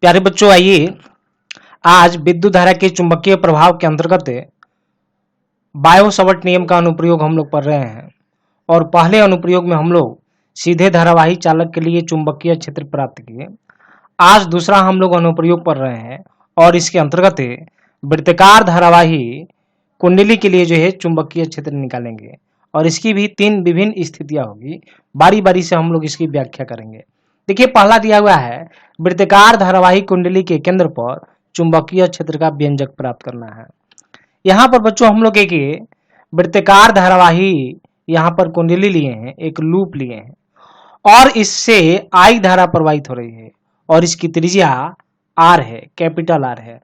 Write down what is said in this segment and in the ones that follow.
प्यारे बच्चों, आइए आज विद्युत धारा के चुंबकीय प्रभाव के अंतर्गत बायो-सवर्ट नियम का अनुप्रयोग हम लोग पढ़ रहे हैं। और पहले अनुप्रयोग में हम लोग सीधे धारावाही चालक के लिए चुंबकीय क्षेत्र प्राप्त किए। आज दूसरा हम लोग अनुप्रयोग पढ़ रहे हैं और इसके अंतर्गत वृत्ताकार धारावाही कुंडली के लिए जो है चुंबकीय क्षेत्र निकालेंगे और इसकी भी 3 विभिन्न स्थितियां होगी। बारी बारी से हम लोग इसकी व्याख्या करेंगे। देखिए, पहला दिया हुआ है वृत्ताकार धारावाही कुंडली के केंद्र पर चुंबकीय क्षेत्र का व्यंजक प्राप्त करना है। यहाँ पर बच्चों हम लोग एक वृत्ताकार धारावाही यहाँ पर कुंडली लिए हैं, एक लूप लिए हैं और इससे आई धारा प्रवाहित हो रही है और इसकी त्रिज्या आर है, कैपिटल आर है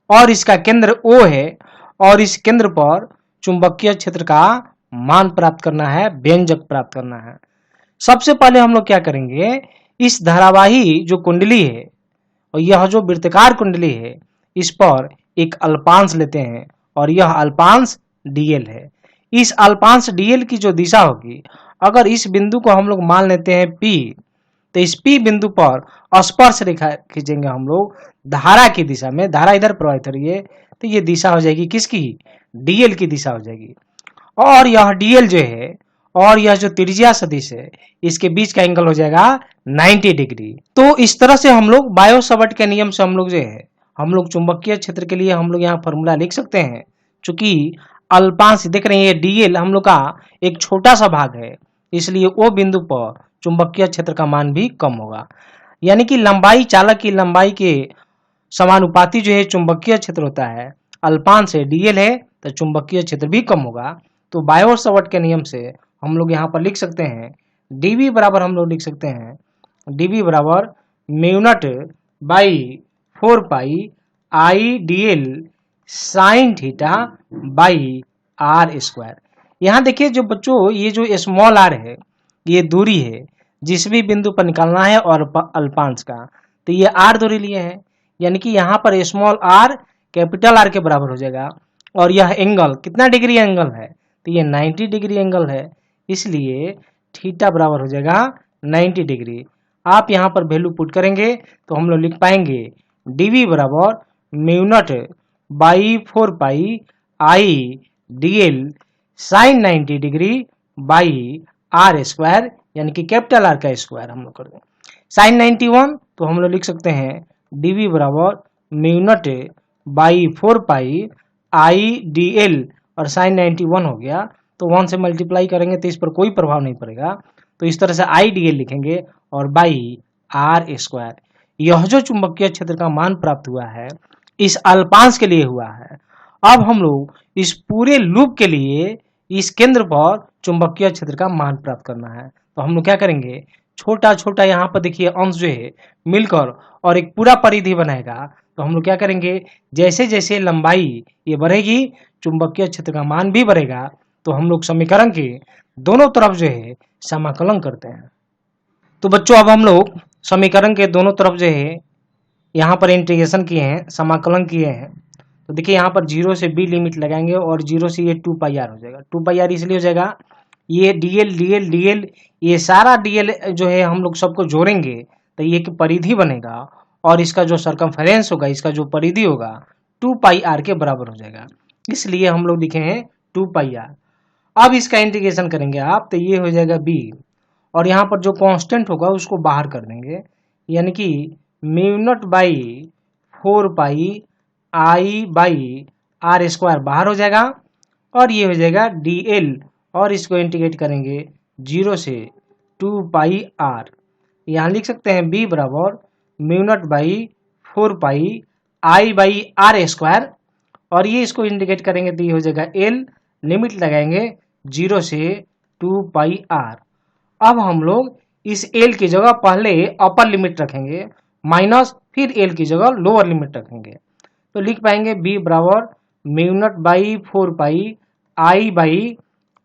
और इसका केंद्र ओ है और इस केंद्र पर चुंबकीय क्षेत्र का मान प्राप्त करना है, व्यंजक प्राप्त करना है। सबसे पहले हम लोग क्या करेंगे, इस धारावाही जो कुंडली है और यह जो वृत्ताकार कुंडली है इस पर एक अल्पांश लेते हैं और यह अल्पांश डीएल है। इस अल्पांश डीएल की जो दिशा होगी, अगर इस बिंदु को हम लोग मान लेते हैं P, तो इस P बिंदु पर स्पर्श रेखा खींचेंगे हम लोग धारा की दिशा में। धारा इधर प्रवाहित हो रही है तो ये दिशा हो जाएगी किसकी, डीएल की दिशा हो जाएगी। और यह डीएल जो है और यह जो त्रिज्या सदिश है इसके बीच का एंगल हो जाएगा 90 डिग्री। तो इस तरह से हम लोग बायो-सवर्ट के नियम से हम लोग जो है हम लोग चुंबकीय क्षेत्र के लिए हम लोग यहाँ फॉर्मूला लिख सकते हैं। चूंकि अल्पांश देख रहे हैं डीएल हम लोग का एक छोटा सा भाग है, इसलिए वो बिंदु पर चुंबकीय क्षेत्र का मान भी कम होगा। यानी कि लंबाई, चालक की लंबाई के समानुपाती जो है चुंबकीय क्षेत्र होता है। अल्पांश है डीएल है तो चुंबकीय क्षेत्र भी कम होगा। तो बायो-सवर्ट के नियम से हम लोग यहाँ पर लिख सकते हैं डीवी बराबर हम लोग लिख सकते हैं डीवी बराबर mu naught by 4 pi I d l sine theta by are square. यहाँ देखिए जो बच्चों, ये जो स्मॉल आर है ये दूरी है जिस भी बिंदु पर निकालना है और अल्पांश का, तो ये आर दूरी लिए है। यानी कि यहाँ पर स्मॉल आर कैपिटल आर के बराबर हो जाएगा और यह एंगल कितना डिग्री एंगल है, तो ये 90 डिग्री एंगल है, इसलिए थीटा बराबर हो जाएगा 90 डिग्री। आप यहाँ पर वैल्यू पुट करेंगे तो हम लोग लिख पाएंगे डीवी बराबर mu naught by 4 pi I d l sine 90 degree by are square, यानी कि कैपिटल आर का स्क्वायर हम लोग कर दें। साइन 91 तो हम लोग लिख सकते हैं डीवी बराबर mu naught by 4 pi I DL और साइन 91 हो गया तो 1 से मल्टीप्लाई करेंगे तो इस पर कोई प्रभाव नहीं पड़ेगा। तो इस तरह से आई डीएल लिखेंगे और बाई आर स्क्वायर। यह जो चुंबकीय क्षेत्र का मान प्राप्त हुआ है इस अल्पांश के लिए हुआ है। अब हम लोग इस पूरे लूप के लिए इस केंद्र पर चुंबकीय क्षेत्र का मान प्राप्त करना है। तो हम लोग क्या करेंगे, छोटा छोटा यहाँ पर देखिए अंश जो है मिलकर और एक पूरा परिधि बनाएगा। तो हम लोग क्या करेंगे, जैसे जैसे लंबाई ये बढ़ेगी चुंबकीय क्षेत्र का मान भी बढ़ेगा। तो हम लोग समीकरण के दोनों तरफ जो है समाकलन करते हैं। तो बच्चों अब हम लोग समीकरण के दोनों तरफ जो है यहाँ पर इंटीग्रेशन किए हैं, समाकलन किए हैं। तो देखिए यहाँ पर 0 से b लिमिट लगाएंगे और 0 से ये 2 पाई आर हो जाएगा। 2 पाई आर इसलिए हो जाएगा, ये डीएल डीएल डीएल ये सारा डीएल जो है हम लोग सबको जोड़ेंगे तो ये एक परिधि बनेगा और इसका जो सरकमफेरेंस होगा, इसका जो परिधि होगा 2 पाई आर के बराबर हो जाएगा। इसलिए हम लोग लिखे हैं 2 पाई आर। अब इसका इंटीग्रेशन करेंगे आप तो ये हो जाएगा b और यहाँ पर जो कांस्टेंट होगा उसको बाहर कर देंगे, यानी कि mu naught by 4 pi I by are square बाहर हो जाएगा और ये हो जाएगा डीएल और इसको इंटीग्रेट करेंगे 0 से 2 पाई आर। यहाँ लिख सकते हैं b बराबर mu naught by 4 pi I by are square और ये इसको इंटीग्रेट करेंगे तो ये हो जाएगा l, लिमिट लगाएंगे 0 से 2 पाई आर। अब हम लोग इस l की जगह पहले अपर लिमिट रखेंगे माइनस, फिर l की जगह लोअर लिमिट रखेंगे। तो लिख पाएंगे b बराबर mu naught by 4 pi I by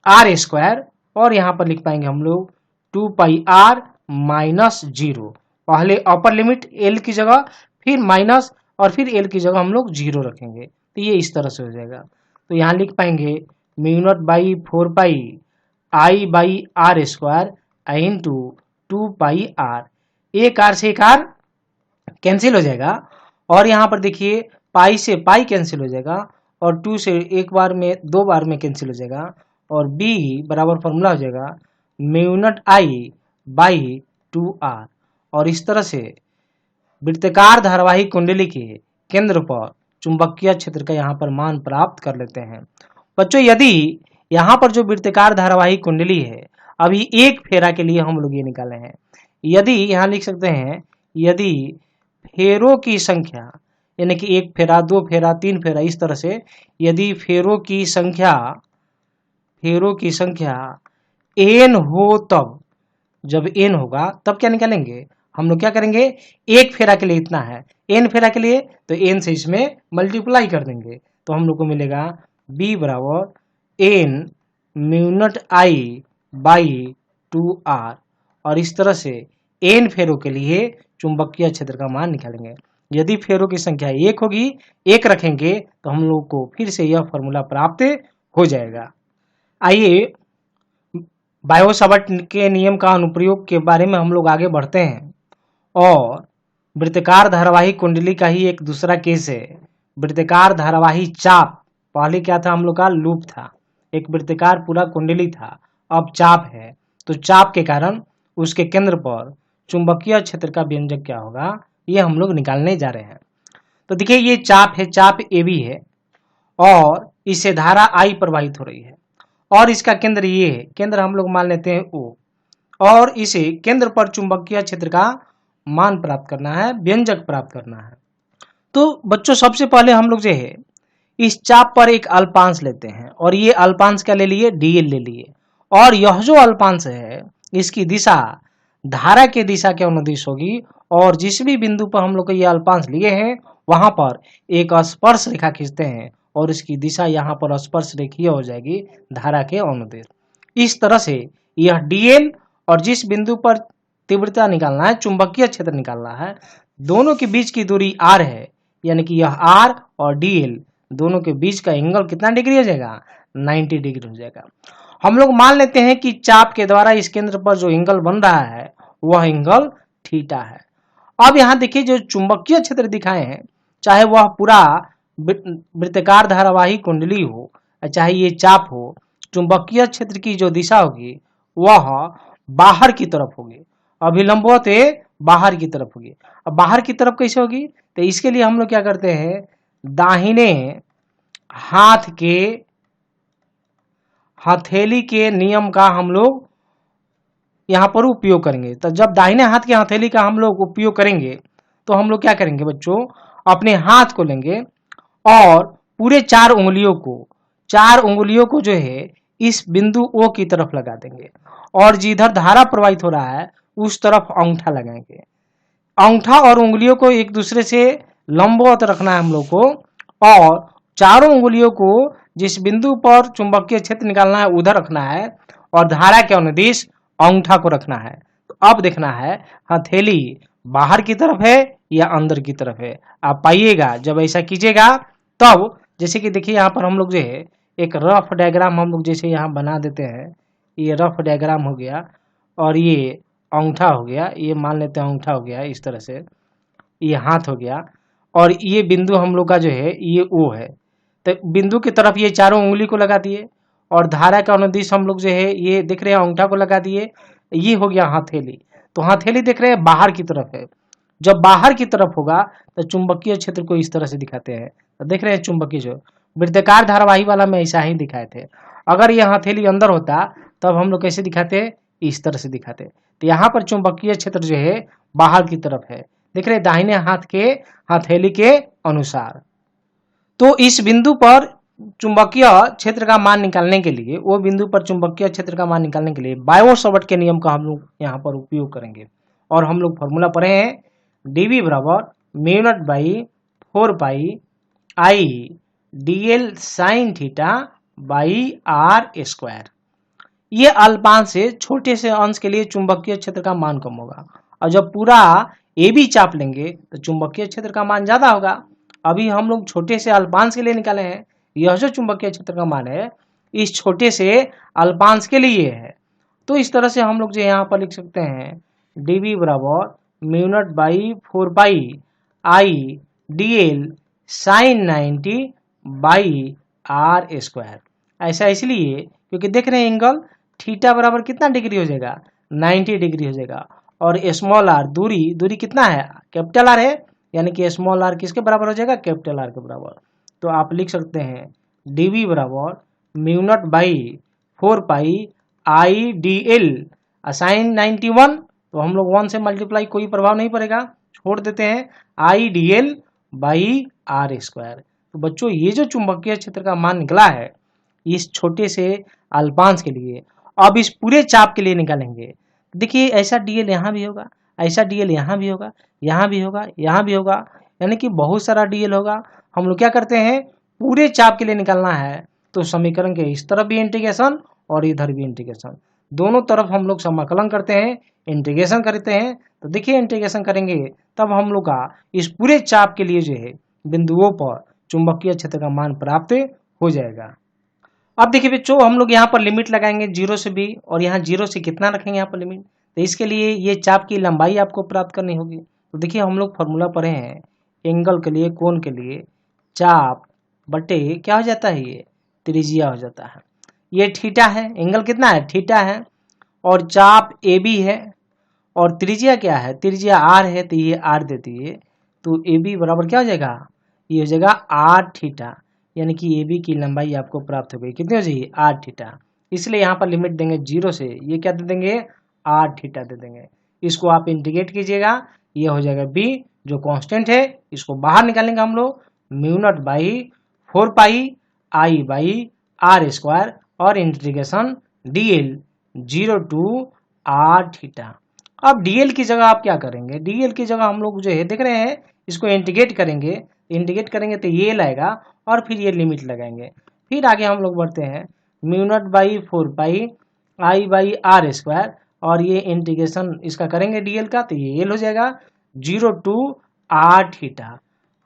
are square और यहाँ पर लिख पाएंगे हम लोग 2 पाई आर माइनस 0। पहले अपर लिमिट l की जगह, फिर माइनस और फिर l की जगह हम लोग 0 रखेंगे तो ये इस तरह से हो जाएगा। तो यहाँ लिख पाएंगे mu naught by 4 pi I by are square into 2 pi r. एक आर से एक आर कैंसिल हो जाएगा। और यहाँ पर देखिए पाई से पाई कैंसिल हो जाएगा और 2 से एक बार में 2 बार में कैंसिल हो जाएगा और b बराबर फॉर्मूला हो जाएगा mu not I by 2r। और इस तरह से वृत्ताकार धारावाही कुंडली के केंद्र पर चुंबकीय क्षेत्र का यहाँ पर मान प्राप्त कर लेते हैं। बच्चों यदि यहाँ पर जो वृत्ताकार धारावाही कुंडली है अभी एक फेरा के लिए हम लोग ये निकाले हैं, यदि यहाँ लिख सकते हैं यदि फेरों की संख्या यानी कि 1 फेरा 2 फेरा 3 फेरा इस तरह से यदि फेरों की संख्या n हो तब जब n होगा तब क्या निकालेंगे हम लोग क्या करेंगे एक फेरा के लिए इतना है n फेरा के लिए तो n से इसमें मल्टीप्लाई कर देंगे तो हम लोग को मिलेगा b बराबर n mu not I by 2r। और इस तरह से n फेरों के लिए चुंबकीय क्षेत्र का मान निकालेंगे। यदि फेरों की संख्या 1 होगी 1 रखेंगे तो हम लोग को फिर से यह फॉर्मूला प्राप्त हो जाएगा। आइए बायो-सावर्ट के नियम का अनुप्रयोग के बारे में हम लोग आगे बढ़ते हैं और वृत्ताकार धारावाही कुंडली का ही एक दूसरा केस है। वृत्ताकार धारावाही चाप, पहले क्या था हम लोग का लूप था, एक वृत्ताकार पूरा कुंडली था, अब चाप है। तो चाप के कारण उसके केंद्र पर चुंबकीय क्षेत्र का व्यंजक क्या होगा ये हम लोग निकालने जा रहे हैं। तो देखिए ये चाप है, चाप AB है और इससे धारा I प्रवाहित हो रही है और इसका केंद्र ये है, केंद्र हम लोग मान लेते हैं O और इसे केंद्र पर चुंबकीय क्षेत्र का मान प्राप्त करना है, व्यंजक प्राप्त करना है। तो बच्चों सबसे पहले हम लोग जो है इस चाप पर एक अल्पांश लेते हैं और ये अल्पांश क्या ले लिए dl ले लिए और यह जो अल्पांश है इसकी दिशा धारा के दिशा के अनुदिश होगी और जिस भी बिंदु पर हम लोग ये अल्पांश लिए हैं वहां पर एक स्पर्श रेखा खींचते हैं और इसकी दिशा यहाँ पर स्पर्श रेखीय हो जाएगी धारा के अनुदिश। इस तरह से यह dl और जिस बिंदु पर तीव्रता निकालना है चुंबकीय क्षेत्र निकालना है दोनों के बीच की दूरी r है, यानी कि यह r और dl दोनों के बीच का एंगल कितना डिग्री हो जाएगा 90 डिग्री हो जाएगा। हम लोग मान लेते हैं कि चाप के द्वारा इस केंद्र पर जो एंगल बन रहा है वह एंगल थीटा है। अब यहाँ देखिए जो चुंबकीय क्षेत्र दिखाए हैं चाहे वह पूरा वृत्ताकार धारावाही कुंडली हो चाहे ये चाप हो, चुंबकीय क्षेत्र की जो दिशा होगी वह बाहर की तरफ होगी, अभिलंबवत बाहर की तरफ होगी। अब बाहर की तरफ कैसे होगी तो इसके लिए हम लोग क्या करते हैं दाहिने हाथ के हथेली के नियम का हम लोग यहाँ पर उपयोग करेंगे। तो जब दाहिने हाथ के हथेली का हम लोग उपयोग करेंगे तो हम लोग क्या करेंगे बच्चों अपने हाथ को लेंगे और पूरे 4 उंगलियों को जो है इस बिंदु O की तरफ लगा देंगे और जिधर धारा प्रवाहित हो रहा है उस तरफ अंगूठा लगाएंगे। अंगूठा और उंगलियों को एक दूसरे से लंबवत रखना है हम लोग को और चारों उंगलियों को जिस बिंदु पर चुंबकीय क्षेत्र निकालना है उधर रखना है और धारा के अनुदिश अंगूठा को रखना है। तो अब देखना है हथेली बाहर की तरफ है या अंदर की तरफ है। आप पाइएगा जब ऐसा कीजिएगा तब जैसे कि देखिए यहाँ पर हम लोग जो है एक रफ डायग्राम हम लोग जैसे यहाँ बना देते हैं, ये रफ डायग्राम हो गया और ये अंगूठा हो गया, ये मान लेते हैं अंगूठा हो गया, इस तरह से ये हाथ हो गया और ये बिंदु हम लोग का जो है ये O है। तो बिंदु की तरफ ये चारों उंगली को लगा दिए और धारा का अनुदिश हम लोग जो है ये देख रहे हैं अंगूठा को लगा दिए, ये हो गया हथेली। तो हथेली देख रहे हैं बाहर की तरफ है, जब बाहर की तरफ होगा तो चुंबकीय क्षेत्र को इस तरह से दिखाते हैं। तो देख रहे हैं चुंबकीय जो वृत्ताकार धारावाही वाला में ऐसा ही दिखाए थे। अगर यह हथेली अंदर होता तब हम लोग कैसे दिखाते इस तरह से दिखाते। तो यहाँ पर चुंबकीय क्षेत्र जो है बाहर की तरफ है, देख रहे दाहिने हाथ के हथेली के अनुसार। तो इस बिंदु पर चुंबकीय क्षेत्र का मान निकालने के लिए वो बिंदु पर चुंबकीय क्षेत्र का मान निकालने के लिए बायो-सावर्ट के नियम का हम लोग यहाँ पर उपयोग करेंगे और हम लोग फॉर्मूला पढ़े हैं dV बराबर mu naught by 4 pi I dl sine theta by r square. ये अल्पांश से छोटे से अंश के लिए चुंबकीय क्षेत्र का मान कम होगा और जब पूरा AB चाप लेंगे तो चुंबकीय क्षेत्र का मान ज्यादा होगा। अभी हम लोग छोटे से अल्पांश के लिए निकाले हैं, यह जो चुंबकीय क्षेत्र का मान है इस छोटे से अल्पांश के लिए है। तो इस तरह से हम लोग जो यहाँ पर लिख सकते हैं dV बराबर mu naught by 4 pi I d l sine 90 by are square. ऐसा इसलिए क्योंकि देख रहे हैं एंगल थीटा बराबर कितना डिग्री हो जाएगा, 90 डिग्री हो जाएगा। और स्मॉल आर दूरी कितना है, कैपिटल आर है, यानी कि स्मॉल आर किसके बराबर हो जाएगा, कैपिटल आर के बराबर। तो आप लिख सकते हैं डीवी बराबर mu naught by 4 pi I d l sign 91, तो हम लोग 1 से मल्टीप्लाई, कोई प्रभाव नहीं पड़ेगा, छोड़ देते हैं, I d l by are square. तो बच्चों ये जो चुंबकीय क्षेत्र का मान निकला है इस छोटे से अल्पांश के लिए, अब इस पूरे चाप के लिए निकालेंगे। देखिए ऐसा डीएल यहाँ भी होगा, ऐसा डीएल यहाँ भी होगा, यहाँ भी होगा, यहाँ भी होगा, यानी कि बहुत सारा डीएल होगा। हम लोग क्या करते हैं, पूरे चाप के लिए निकालना है तो समीकरण के इस तरफ भी इंटीग्रेशन और इधर भी इंटीग्रेशन, दोनों तरफ हम लोग समाकलन करते हैं, इंटीग्रेशन करते हैं। तो देखिए इंटीग्रेशन करेंगे तब हम लोग का इस पूरे चाप के लिए जो है बिंदुओं पर चुंबकीय क्षेत्र का मान प्राप्त हो जाएगा। अब देखिए बच्चों हम लोग यहाँ पर लिमिट लगाएंगे 0 से भी, और यहाँ 0 से कितना रखेंगे यहाँ पर लिमिट, तो इसके लिए ये चाप की लंबाई आपको प्राप्त करनी होगी। तो देखिए हम लोग फॉर्मूला पढ़े हैं एंगल के लिए, कोण के लिए, चाप बटे क्या हो जाता है, ये त्रिज्या हो जाता है। ये थीटा है, एंगल कितना है, थीटा है, और चाप ए बी है, और त्रिज्या क्या है, त्रिज्या आर है, तो ये आर देती है। तो ए बी बराबर क्या हो जाएगा, ये हो जाएगा आर थीटा, यानी कि ए बी की लंबाई आपको प्राप्त हो गई, कितनी हो जाएगी, आर थीटा। इसलिए यहाँ पर लिमिट देंगे 0 से, ये क्या दे देंगे, आर थीटा दे देंगे। इसको आप इंटीग्रेट कीजिएगा, ये हो जाएगा बी जो कांस्टेंट है, इसको बाहर निकालेंगे हम लोग, mu naught by 4 pi I by are square, और integration DL 0 to R theta. अब डीएल की जगह आप क्या करेंगे, डीएल की जगह हम लोग जो है देख रहे हैं इसको इंटीग्रेट करेंगे, तो ये लाएगा, और फिर ये लिमिट लगाएंगे। फिर आगे हम लोग बढ़ते हैं, mu naught by 4 pi I by are square, और ये इंटीग्रेशन इसका करेंगे डीएल का, तो ये एल हो जाएगा 0 टू आर थीटा।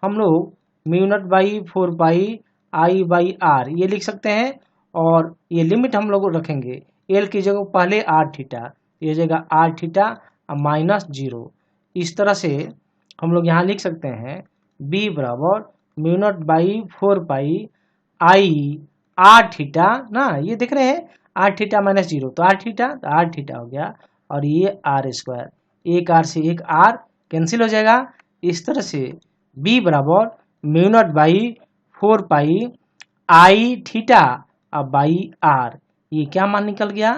हम लोग mu naught by 4 pi I by r ये लिख सकते हैं, और ये लिमिट हम लोग रखेंगे एल की जगह पहले आर थीटा, ये जगह आर थीटा माइनस 0। इस तरह से हम लोग यहाँ लिख सकते हैं बी बराबर mu naught by 4 pi I R theta ना, ये देख रहे हैं आर थीटा माइनस 0, तो आर थीटा हो गया, और ये आर स्क्वायर, एक आर से एक आर कैंसिल हो जाएगा। इस तरह से बी बराबर mu naught by 4 pi I theta अब बाई आर, ये क्या मान निकल गया,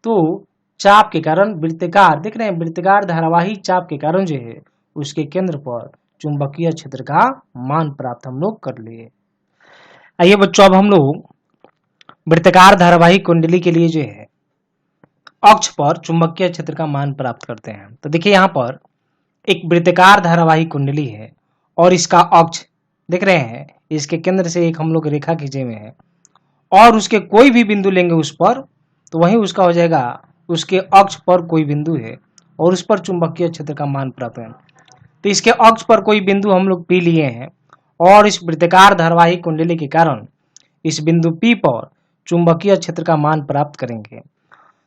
तो चाप के कारण वृत्ताकार, देख रहे हैं वृत्ताकार धारावाही चाप के कारण जो है उसके केंद्र पर चुंबकीय क्षेत्र का मान प्राप्त हम लोग कर लिए। आइए बच्चों अब हम लोग वृत्ताकार धारावाही कुंडली के लिए जो है अक्ष पर चुंबकीय क्षेत्र का मान प्राप्त करते हैं। तो देखिए यहाँ पर एक वृत्ताकार धारावाही कुंडली है, और इसका अक्ष देख रहे हैं, इसके केंद्र से एक हम लोग रेखा खींचे हुए हैं, और उसके कोई भी बिंदु लेंगे उस पर, तो वही उसका हो जाएगा, उसके अक्ष पर कोई बिंदु है और उस पर चुंबकीय क्षेत्र का मान प्राप्त है। तो इसके अक्ष पर कोई बिंदु हम लोग पी लिए हैं, और इस वृत्ताकार धारावाही कुंडली के कारण इस बिंदु पी पर चुंबकीय क्षेत्र का मान प्राप्त करेंगे।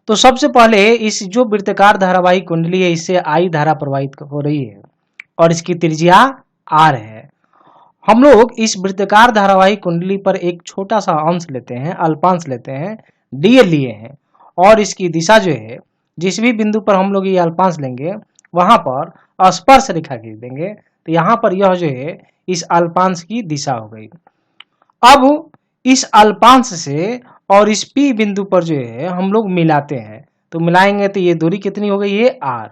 तो सबसे पहले इस जो वृत्ताकार धारावाही कुंडली है इससे आई धारा प्रवाहित हो रही है, और इसकी त्रिज्या आर है। हम लोग इस वृत्ताकार धारावाही कुंडली पर एक छोटा सा अंश लेते हैं, अल्पांश लेते हैं, डीएल लिए हैं, और इसकी दिशा जो है जिस भी बिंदु पर हम लोग ये अल्पांश लेंगे वहां पर स्पर्श रेखा खींच देंगे, तो यहाँ पर यह जो है इस अल्पांश की दिशा हो गई। अब इस अल्पांश से और इस पी बिंदु पर जो है हम लोग मिलाते हैं, तो मिलाएंगे तो ये दूरी कितनी हो गई, ये आर,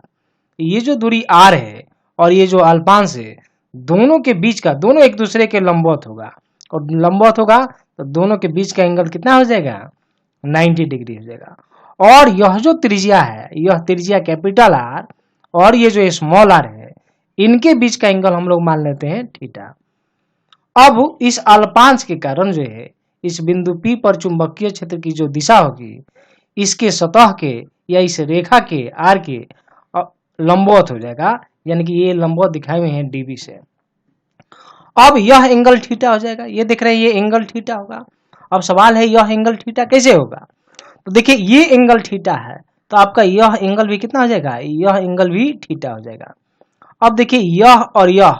ये जो दूरी आर है और ये जो अल्पांश है दोनों के बीच का, दोनों एक दूसरे के लंबवत होगा, और लंबवत होगा तो दोनों के बीच का एंगल कितना हो जाएगा, 90 डिग्री हो जाएगा। और यह जो त्रिज्या है, यह त्रिज्या कैपिटल आर और ये जो स्मॉल आर है, इनके बीच का एंगल हम लोग मान लेते हैं थीटा। अब इस अल्पांश के कारण जो है इस बिंदु P पर चुंबकीय क्षेत्र की जो दिशा होगी इसके सतह के या इस रेखा के आर के लंबवत हो जाएगा, यानी कि ये लंबवत दिखाए हुए हैं डीबी से। अब यह एंगल थीटा हो जाएगा, ये देख रहे हैं ये एंगल थीटा होगा। अब सवाल है यह एंगल थीटा कैसे होगा, तो देखिए ये एंगल थीटा है तो आपका यह एंगल भी कितना हो जाएगा, यह एंगल भी थीटा हो जाएगा। अब देखिए यह और यह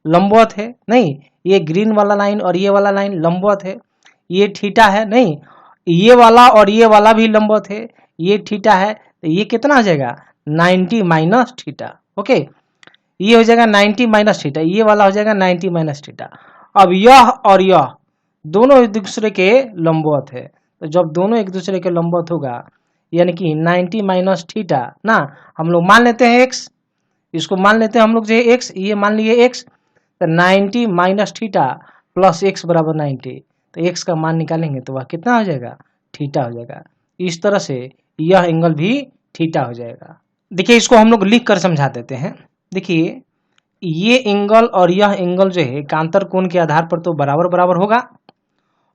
लंबवत है, नहीं ये ग्रीन वाला लाइन और ये वाला लाइन लंबवत है, ये थीटा है, नहीं ये वाला और ये वाला भी लंबवत है, ये थीटा है, तो ये कितना हो जाएगा 90 माइनस थीटा। ओके, ये हो जाएगा 90 माइनस थीटा, ये वाला हो जाएगा 90 माइनस थीटा। अब यह और यह दोनों एक दूसरे के लंबवत है, तो जब दोनों एक दूसरे के लंबवत होगा यानी कि 90 माइनस थीटा ना, हम लोग मान लेते हैं x, इसको मान लेते हैं हम लोग जो है x, ये मान लिए x, तो 90 माइनस थीटा प्लस x बराबर 90, तो x का मान निकालेंगे तो वह कितना हो जाएगा थीटा हो जाएगा। इस तरह से यह एंगल भी थीटा हो जाएगा। देखिए इसको हम लोग लिख कर समझा देते हैं। देखिए ये एंगल और यह एंगल जो है कांतर कोण के आधार पर तो बराबर बराबर होगा,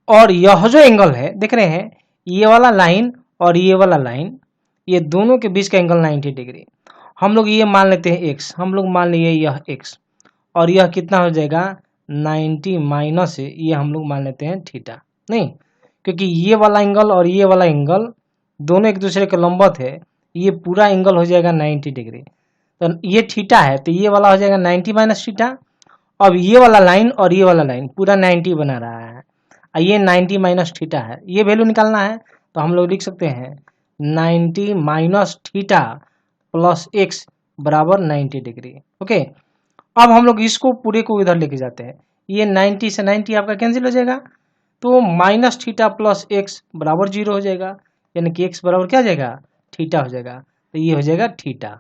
और यह जो एंगल है देख रहे हैं ये वाला लाइन और ये वाला लाइन, ये दोनों के बीच का एंगल 90 डिग्री। हम लोग ये मान लेते हैं x, हम लोग मान लिए यह x, और यह कितना हो जाएगा 90 माइनस ये हम लोग मान लेते हैं थीटा, नहीं क्योंकि ये वाला एंगल और ये वाला एंगल दोनों एक दूसरे के लंबवत है, ये पूरा एंगल हो जाएगा 90 डिग्री, तो ये थीटा है तो ये वाला हो जाएगा 90 माइनस थीटा। अब ये वाला लाइन और ये वाला लाइन पूरा 90 बना रहा है, ये 90 माइनस थीटा है, ये वैल्यू निकालना है तो हम लोग लिख सकते हैं 90 माइनस थीटा प्लस x बराबर 90 डिग्री। ओके, अब हम लोग इसको पूरे को इधर लेके जाते हैं, ये 90 से 90 आपका कैंसिल हो जाएगा, तो माइनस थीटा प्लस x बराबर 0 हो जाएगा, यानी कि x बराबर क्या हो जाएगा थीटा हो जाएगा, तो ये हो जाएगा थीटा।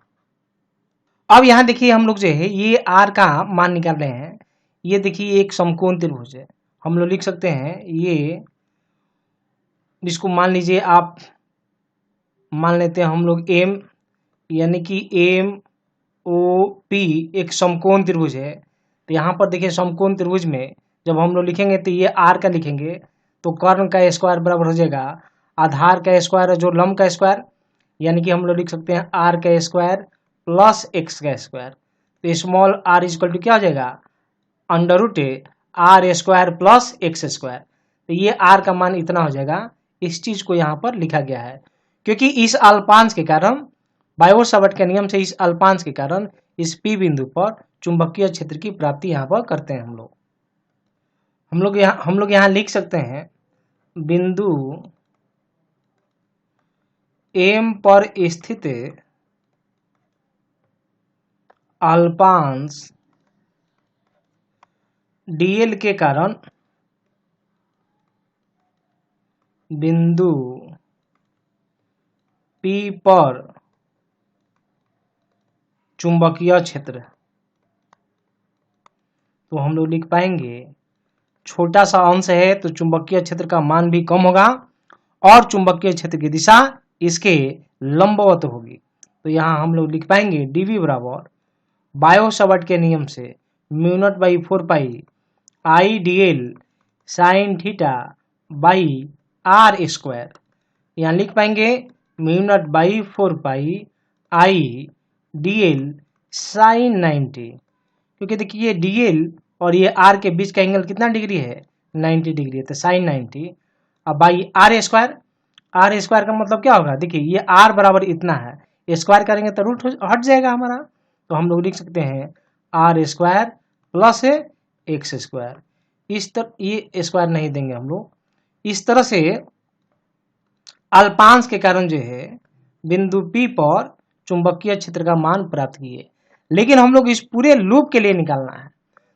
अब यहाँ देखिए हम लोग जो है ये r का मान निकाल रहे हैं, ये देखिए एक समकोण त्रिभुज है, हम लोग लिख सकते हैं ये, इसको मान लीजिए आप मान लेते हैं हम लोग m, यानी कि MOP एक समकोण त्रिभुज है। तो यहाँ पर देखिए समकोण त्रिभुज में जब हम लोग लिखेंगे तो ये r का लिखेंगे तो कर्ण का स्क्वायर बराबर हो जाएगा आधार का स्क्वायर जो लंब का स्क्वायर, यानी कि हम लोग लिख सकते हैं r का स्क्वायर प्लस x का स्क्वायर, तो स्मॉल r इक्वल टू क्या हो जाएगा under root r square plus x square, तो ये r का मान इतना हो जाएगा। इस चीज को यहाँ पर लिखा गया है क्योंकि इस अल्पांश के कारण बायोट-सावर्ट के नियम से इस अल्पांश के कारण इस P बिंदु पर चुंबकीय क्षेत्र की प्राप्ति यहाँ पर करते हैं हम लोग यहाँ लिख सकते हैं बिंदु M पर स्थित अल्पांश dl के कारण बिंदु P पर चुंबकीय क्षेत्र, तो हम लोग लिख पाएंगे छोटा सा अंश है तो चुंबकीय क्षेत्र का मान भी कम होगा और चुंबकीय क्षेत्र की दिशा इसके लंबवत होगी, तो यहाँ हम लोग लिख पाएंगे dv बराबर बायो-सावर्ट के नियम से mu naught by 4 pi I dl sine theta by r square, यहाँ लिख पाएंगे mu naught by 4 pi I dl sine 90, क्योंकि देखिए dl और ये r के बीच का एंगल कितना डिग्री है 90 डिग्री है, तो साइन 90 अब बाई r स्क्वायर का मतलब क्या होगा, देखिए ये r बराबर इतना है, स्क्वायर करेंगे तो रूट हट जाएगा हमारा, तो हम लोग लिख सकते हैं r square plus x square, इस तरह ये स्क्वायर नहीं देंगे हम लोग। इस तरह से अल्पांश के कारण जो है बिंदु P पर चुंबकीय क्षेत्र का मान प्राप्त किए, लेकिन हम लोग इस पूरे लूप के लिए निकालना है,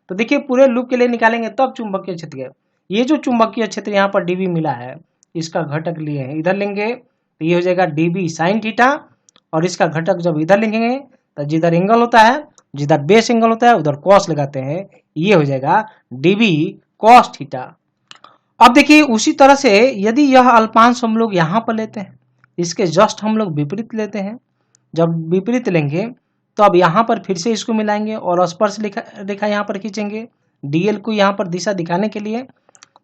तो देखिए पूरे लूप के लिए निकालेंगे तब चुंबकीय क्षेत्र, ये जो चुंबकीय क्षेत्र यहाँ पर dv मिला है इसका घटक लिए हैं इधर लेंगे तो ये हो जाएगा dv साइन थीटा, और इसका घटक जब इधर लिखेंगे तो जिधर एंगल होता है जिधर बेस एंगल होता है उधर कॉस लगाते हैं, ये हो जाएगा dv कॉस थीटा। अब देखिए उसी तरह से यदि यह अल्पांश हम लोग यहाँ पर लेते हैं, इसके जस्ट हम लोग विपरीत लेते हैं, जब विपरीत लेंगे तो अब यहाँ पर फिर से इसको मिलाएंगे और स्पर्श रेखा यहाँ पर खींचेंगे dl को यहाँ पर दिशा दिखाने के लिए,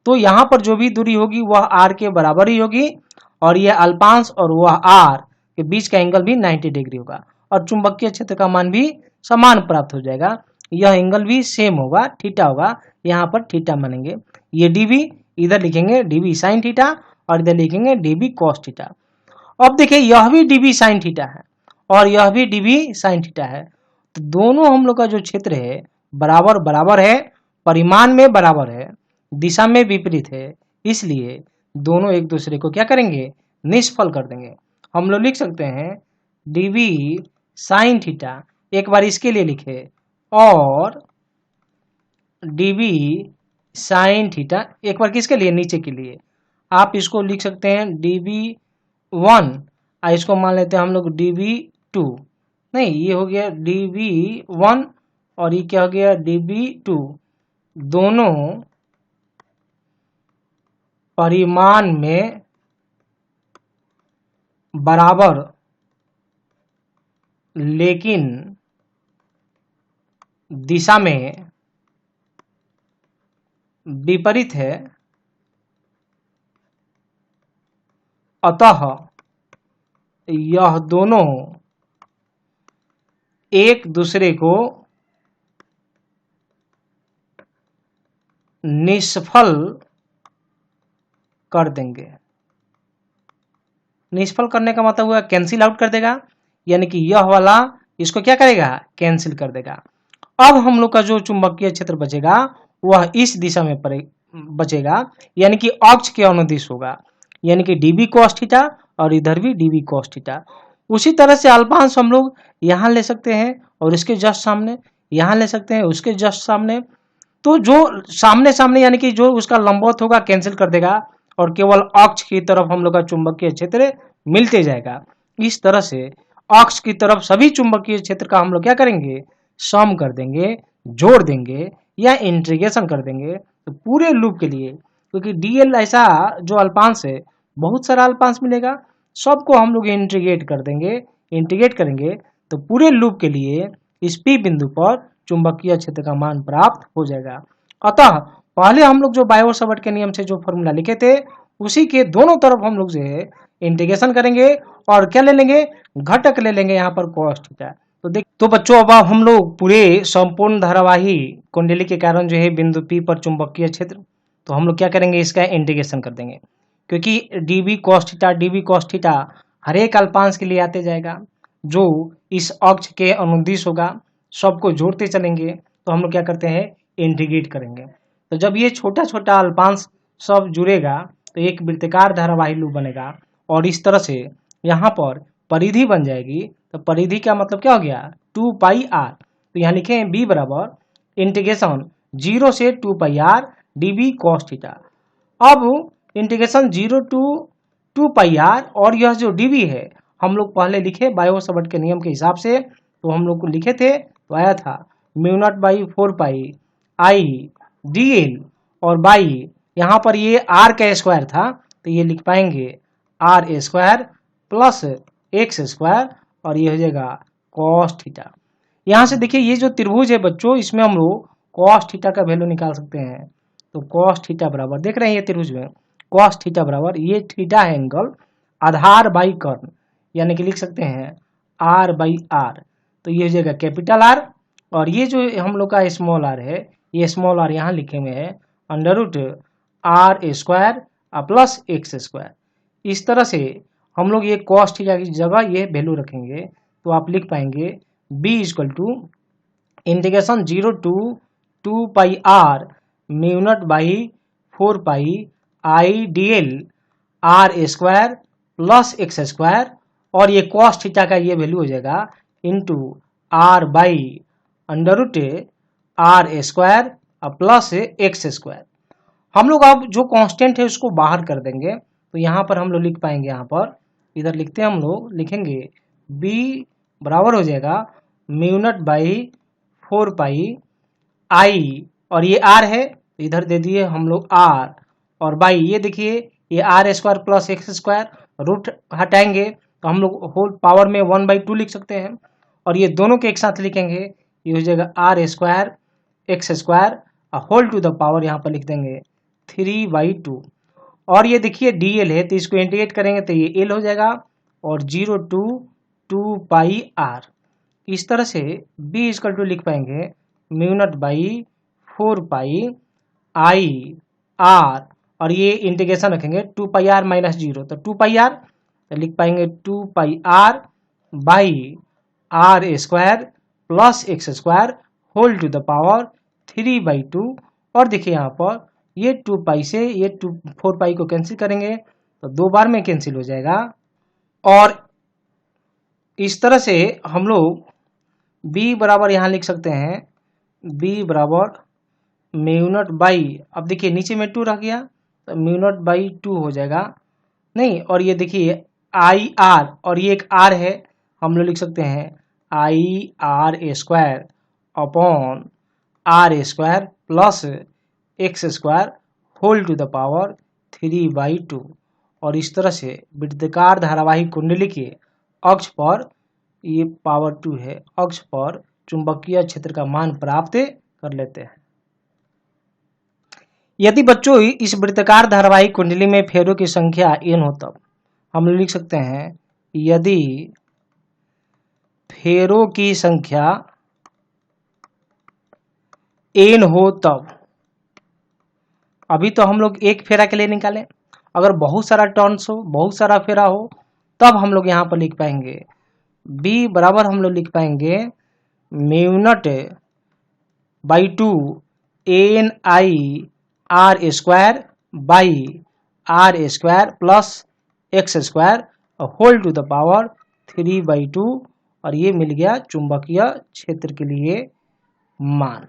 तो यहाँ पर जो भी दूरी होगी वह r के बराबर ही होगी, और यह अल्पांश और वह r के बीच का एंगल भी 90 डिग्री होगा और चुंबकीय क्षेत्र का मान भी समान प्राप्त हो जाएगा, यह एंगल भी सेम होगा थीटा होगा, यहाँ पर थीटा मानेंगे, ये dv इधर लिखेंगे dv साइन थीटा और इधर लिखेंगे dv cos थीटा। अब देखिए यह भी dv साइन थीटा है और यह भी dv साइन थीटा है, तो दोनों हम लोग का जो क्षेत्र है बराबर बराबर है, परिमाण में बराबर है, दिशा में विपरीत है, इसलिए दोनों एक दूसरे को क्या करेंगे, निष्फल कर देंगे। हम लोग लिख सकते हैं dv साइन थीटा, एक बार इसके लिए लिखे, और dv साइन थीटा एक बार किसके लिए, नीचे के लिए। आप इसको लिख सकते हैं dv1, इसको मान लेते हैं हम लोग dv2, नहीं ये हो गया dv1 और ये क्या हो गया dv2, दोनों परिमाण में बराबर लेकिन दिशा में विपरीत है, अतः यह दोनों एक दूसरे को निष्फल कर देंगे। निष्फल करने का मतलब हुआ कैंसिल आउट कर देगा, यानी कि यह वाला इसको क्या करेगा, कैंसिल कर देगा। अब हम लोग का जो चुंबकीय क्षेत्र बचेगा वह इस दिशा में बचेगा, यानी कि अक्ष के अनुदिश होगा, यानी कि dv cos थीटा और इधर भी dv cos थीटा। उसी तरह से अल्पांश हम लोग यहाँ ले सकते हैं और इसके जस्ट सामने, यहाँ ले सकते हैं उसके जस्ट सामने। तो जो सामने सामने यानी कि जो उसका लंबवत होगा कैंसिल कर देगा और केवल अक्ष की तरफ हम लोग का चुंबकीय क्षेत्र मिलते जाएगा। इस तरह से अक्ष की तरफ सभी चुंबकीय क्षेत्र का हम लोग क्या करेंगे, सम कर देंगे, जोड़ देंगे या इंटीग्रेशन कर देंगे। तो पूरे लूप के लिए, क्योंकि dl ऐसा जो अल्पांश है बहुत सारा अल्पांश मिलेगा, सबको हम लोग इंटीग्रेट कर देंगे, इंटीग्रेट करेंगे तो पूरे लूप के लिए इस P बिंदु पर चुंबकीय क्षेत्र का मान प्राप्त हो जाएगा। अतः पहले हम लोग जो बायो-सावर्ट के नियम से जो फॉर्मूला लिखे थे उसी के दोनों तरफ हम लोग जो है इंटीग्रेशन करेंगे और क्या ले लेंगे, घटक ले लेंगे यहाँ पर cos थीटा। तो बच्चों अब हम लोग पूरे संपूर्ण धारावाही कुंडली के कारण जो है बिंदु P पर चुंबकीय क्षेत्र, तो हम लोग क्या करेंगे, इसका इंटीग्रेशन कर देंगे, क्योंकि dv cos थीटा हर एक अल्पांश के लिए आते जाएगा जो इस अक्ष के अनुदिश होगा, सबको जोड़ते चलेंगे। तो हम लोग क्या करते हैं, इंटीग्रेट करेंगे। तो जब ये छोटा छोटा अल्पांश सब जुड़ेगा तो एक वृत्ताकार धारावाही लूप बनेगा और इस तरह से यहाँ पर परिधि बन जाएगी। तो परिधि का मतलब क्या हो गया, 2 पाई r। तो यहाँ लिखे हैं b बराबर इंटीग्रेशन 0 से 2 pi r dv cos theta. अब इंटीग्रेशन 0 टू 2 पाई r और यह जो dv है हम लोग पहले लिखे बायो-सावर्ट के नियम के हिसाब से, तो हम लोग को लिखे थे तो आया था μ0/4 पाई i dl और बाई यहाँ पर ये r का स्क्वायर था तो ये लिख पाएंगे r square plus x square और ये हो जाएगा cos थीटा। यहाँ से देखिए ये जो त्रिभुज है बच्चों, इसमें हम लोग cos थीटा का वैल्यू निकाल सकते हैं। तो cos थीटा बराबर, देख रहे हैं ये त्रिभुज में cos थीटा बराबर, ये थीटा है एंगल, आधार बाई कर्ण, यानी कि लिख सकते हैं r बाई r। तो ये हो जाएगा कैपिटल R और ये जो हम लोग का स्मॉल r है, ये स्मॉल r यहाँ लिखे हुए हैं under root r square plus x square. इस तरह से हम लोग ये cos थीटा की जगह ये वैल्यू रखेंगे तो आप लिख पाएंगे b equal to integration 0 to 2 pi r μ0/4 pi i dl r square plus x square और ये cos थीटा का ये वैल्यू हो जाएगा into r by under root r square plus x square. हम लोग अब जो कांस्टेंट है उसको बाहर कर देंगे तो यहाँ पर हम लोग लिख पाएंगे, यहाँ पर इधर लिखते हैं हम लोग लिखेंगे b बराबर हो जाएगा μ0/4 पाई i और ये r है इधर दे दिए हम लोग r और बाई ये देखिए ये r square plus x square, root हटाएंगे तो हम लोग होल पावर में 1/2 लिख सकते हैं और ये दोनों के एक साथ लिखेंगे, ये हो जाएगा r square x square whole to the power यहाँ पर लिख देंगे 3/2 और ये देखिए dl है तो इसको इंटीग्रेट करेंगे तो ये l हो जाएगा और 0 टू 2 पाई r। इस तरह से b इक्वल टू लिख पाएंगे μ0/4 पाई i r और ये इंटीग्रेशन रखेंगे 2 पाई r माइनस 0 तो 2 पाई r तो लिख पाएंगे 2 pi r by r square plus x square whole to the power 3/2। और देखिए यहाँ पर ये 2 पाई से ये 4 पाई को कैंसिल करेंगे तो 2 बार में कैंसिल हो जाएगा। और इस तरह से हम लोग b बराबर यहाँ लिख सकते हैं, b बराबर म्यू नॉट बाई, अब देखिए नीचे में 2 रह गया तो म्यू नॉट बाई 2 हो जाएगा नहीं। और ये देखिए आई आर, और ये एक आर है, हम लोग लिख सकते हैं I r a square upon r square plus x square whole to the power 3/2। और इस तरह से वृत्ताकार धारावाही कुंडली के अक्ष पर, ये पावर 2 है, अक्ष पर चुंबकीय क्षेत्र का मान प्राप्त कर लेते हैं। यदि बच्चों इस वृत्ताकार धारावाही कुंडली में फेरों की संख्या n हो तब हम लिख सकते हैं यदि फेरों की संख्या n हो तब। अभी तो हम लोग एक फेरा के लिए निकालें, अगर बहुत सारा टर्न्स हो, बहुत सारा फेरा हो, तब हम लोग यहाँ पर लिख पाएंगे b बराबर हम लोग लिख पाएंगे mu naught by 2 N I r square by are square plus x square whole to the power 3/2। और ये मिल गया चुंबकीय क्षेत्र के लिए मान।